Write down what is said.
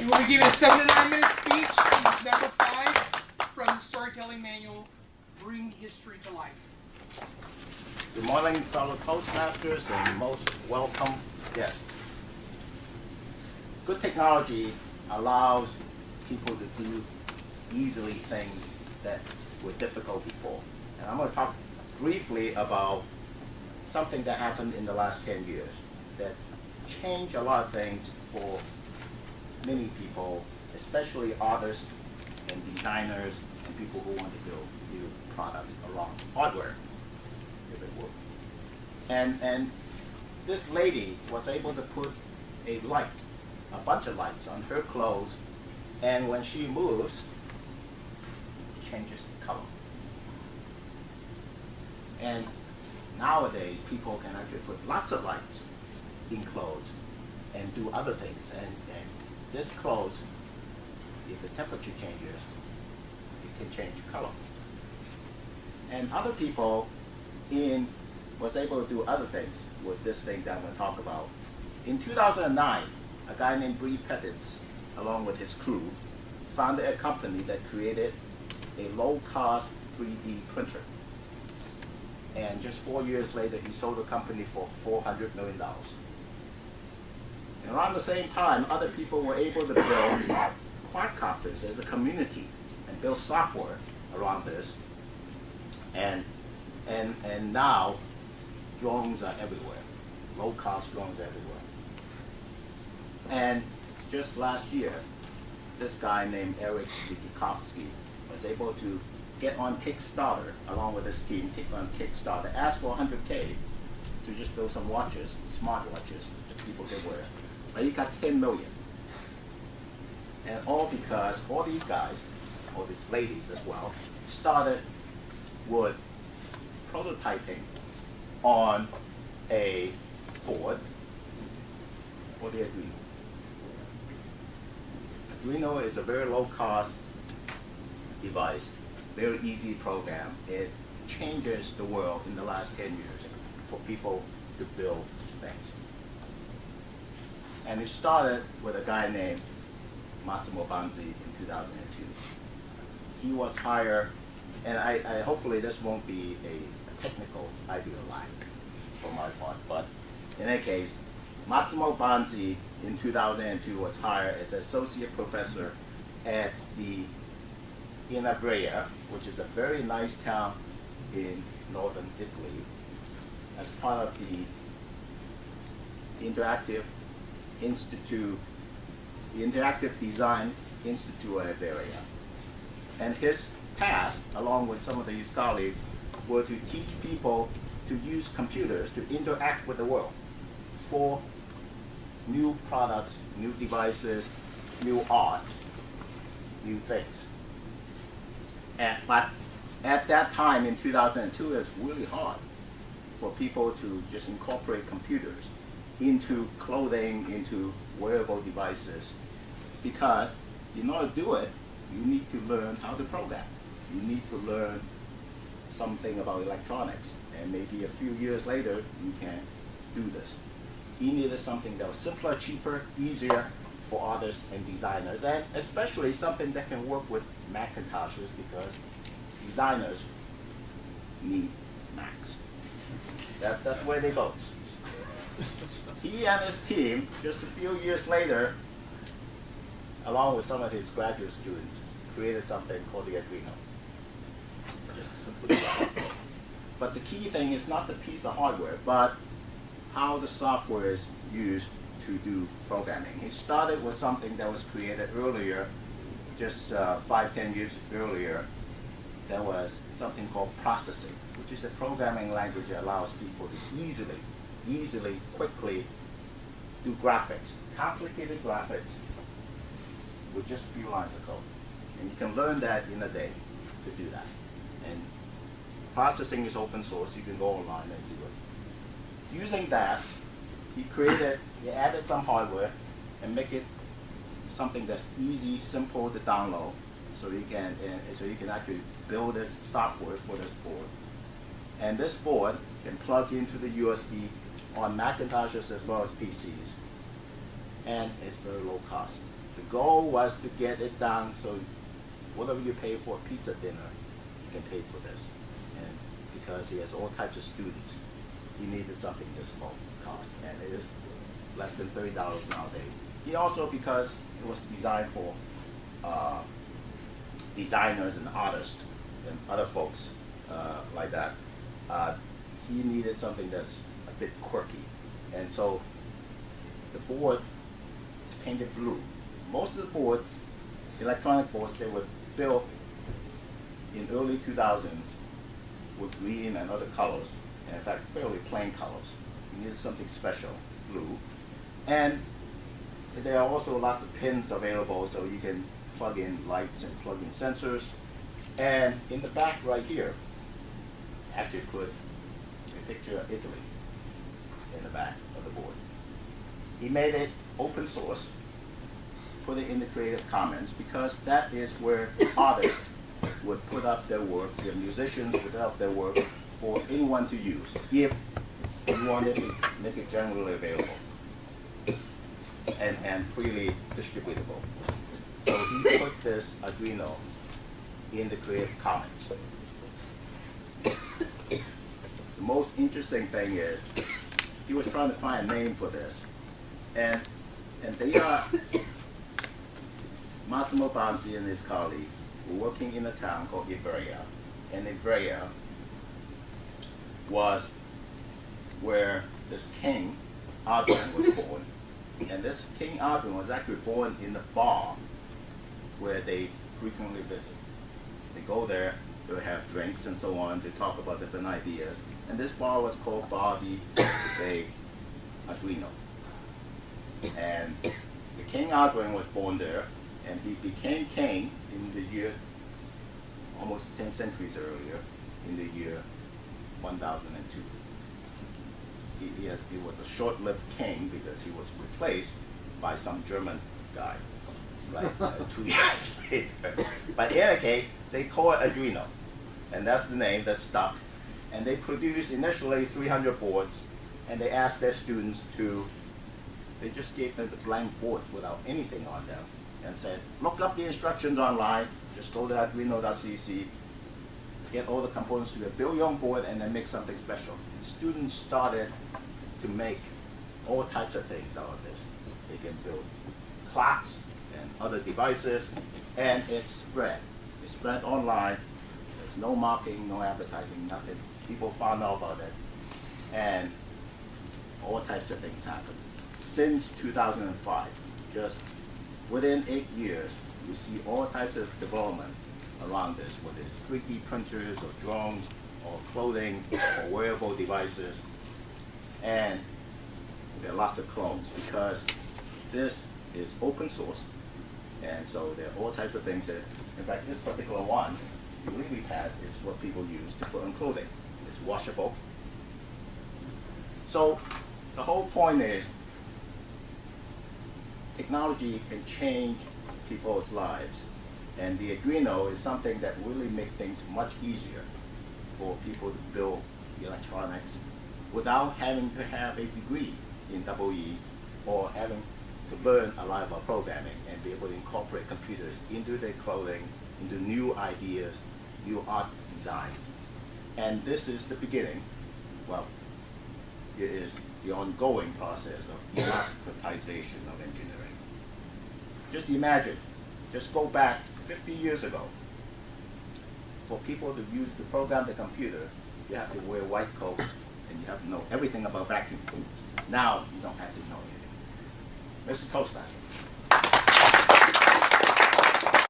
You will be given a 7 to 9 minute speech, number 5, from the storytelling manual, Bring History to Life. Good morning, fellow Toastmasters and most welcome guests. Good technology allows people to do easily things that were difficult before. And I'm going to talk briefly about something that happened in the last 10 years that changed a lot of things for many people, especially artists and designers and people who want to build new products around hardware, if it would. And this lady was able to put a light, a bunch of lights on her clothes, and when she moves, it changes color. And nowadays, people can actually put lots of lights in clothes and do other things. And this clothes, if the temperature changes, it can change color. And other people was able to do other things with this thing that I'm going to talk about. In 2009, a guy named Bree Pettitz, along with his crew, founded a company that created a low-cost 3D printer. And just 4 years later, he sold the company for $400 million. And around the same time, other people were able to build quadcopters as a community and build software around this. And now, drones are everywhere. Low-cost drones are everywhere. And just last year, this guy named Eric Witkowski was able to get on Kickstarter, along with his team, on Kickstarter, ask for $100K to just build some watches, smart watches that people can wear. But he got 10 million. And all because all these guys, or these ladies as well, started with prototyping on a board for the Arduino. Arduino is a very low-cost device, very easy program. It changes the world in the last 10 years for people to build things. And it started with a guy named Massimo Banzi in 2002. He was hired, and I hopefully this won't be a technical idea line for my part, but in any case, Massimo Banzi in 2002 was hired as associate professor at the Inabrea, which is a very nice town in northern Italy, as part of the Interactive Design Institute of Iberia. And his task, along with some of his colleagues, were to teach people to use computers to interact with the world for new products, new devices, new art, new things. But at that time in 2002, it was really hard for people to just incorporate computers into clothing, into wearable devices, because in order to do it, you need to learn how to program. You need to learn something about electronics, and maybe a few years later, you can do this. He needed something that was simpler, cheaper, easier for artists and designers, and especially something that can work with Macintoshes, because designers need Macs. That's where they go. He and his team, just a few years later, along with some of his graduate students, created something called the Arduino. Just simply that. But the key thing is not the piece of hardware, but how the software is used to do programming. He started with something that was created earlier, just 5-10 years earlier. There was something called processing, which is a programming language that allows people to easily, quickly do graphics, complicated graphics, with just a few lines of code. And you can learn that in a day to do that. And processing is open source. You can go online and do it. Using that, he added some hardware and make it something that's easy, simple to download, so you can actually build this software for this board. And this board can plug into the USB on Macintoshes as well as PCs. And it's very low cost. The goal was to get it done so whatever you pay for a pizza dinner, you can pay for this. And because he has all types of students, he needed something this low cost, and it is less than $30 nowadays. He also, because it was designed for designers and artists and other folks like that, he needed something that's a bit quirky. And so the board is painted blue. Most of the boards, electronic boards, they were built in early 2000s with green and other colors, and in fact fairly plain colors. You needed something special, blue. And there are also lots of pins available, so you can plug in lights and plug in sensors. And in the back right here, actually put a picture of Italy in the back of the board. He made it open source, put it in the Creative Commons, because that is where artists would put up their work, the musicians would put up their work for anyone to use, if you wanted to make it generally available and freely distributable. So he put this Arduino in the Creative Commons. The most interesting thing is he was trying to find a name for this. And they are, Massimo Banzi and his colleagues were working in a town called Ivrea. And Ivrea was where this king, Arduino, was born. And this King Arduino was actually born in the bar where they frequently visit. They go there to have drinks and so on, to talk about different ideas. And this bar was called Bar de Arduino. And the King Arduino was born there, and he became king in the year, almost 10 centuries earlier, in the year 1002. He was a short-lived king because he was replaced by some German guy, like 2 years later. But in any case, they call it Arduino, and that's the name that stuck. And they produced initially 300 boards, and they asked their students to, they just gave them the blank boards without anything on them, and said, look up the instructions online, just go to arduino.cc, get all the components to build your own board, and then make something special. And students started to make all types of things out of this. They can build clocks and other devices, and it spread. It spread online. There's no marketing, no advertising, nothing. People found out about it, and all types of things happened. Since 2005, just within 8 years, you see all types of development around this, whether it's 3D printers or drones or clothing or wearable devices. And there are lots of clones because this is open source. And so there are all types of things that, in fact, this particular one, the lily pad is what people use to put on clothing. It's washable. So the whole point is technology can change people's lives. And the Arduino is something that really makes things much easier for people to build electronics without having to have a degree in EE or having to learn a lot about programming and be able to incorporate computers into their clothing, into new ideas, new art designs. And this is the beginning. Well, it is the ongoing process of democratization of engineering. Just imagine, just go back 50 years ago. For people to use to program the computer, you have to wear white coats and you have to know everything about vacuum tubes. Now you don't have to know anything. Mr. Toastmaster.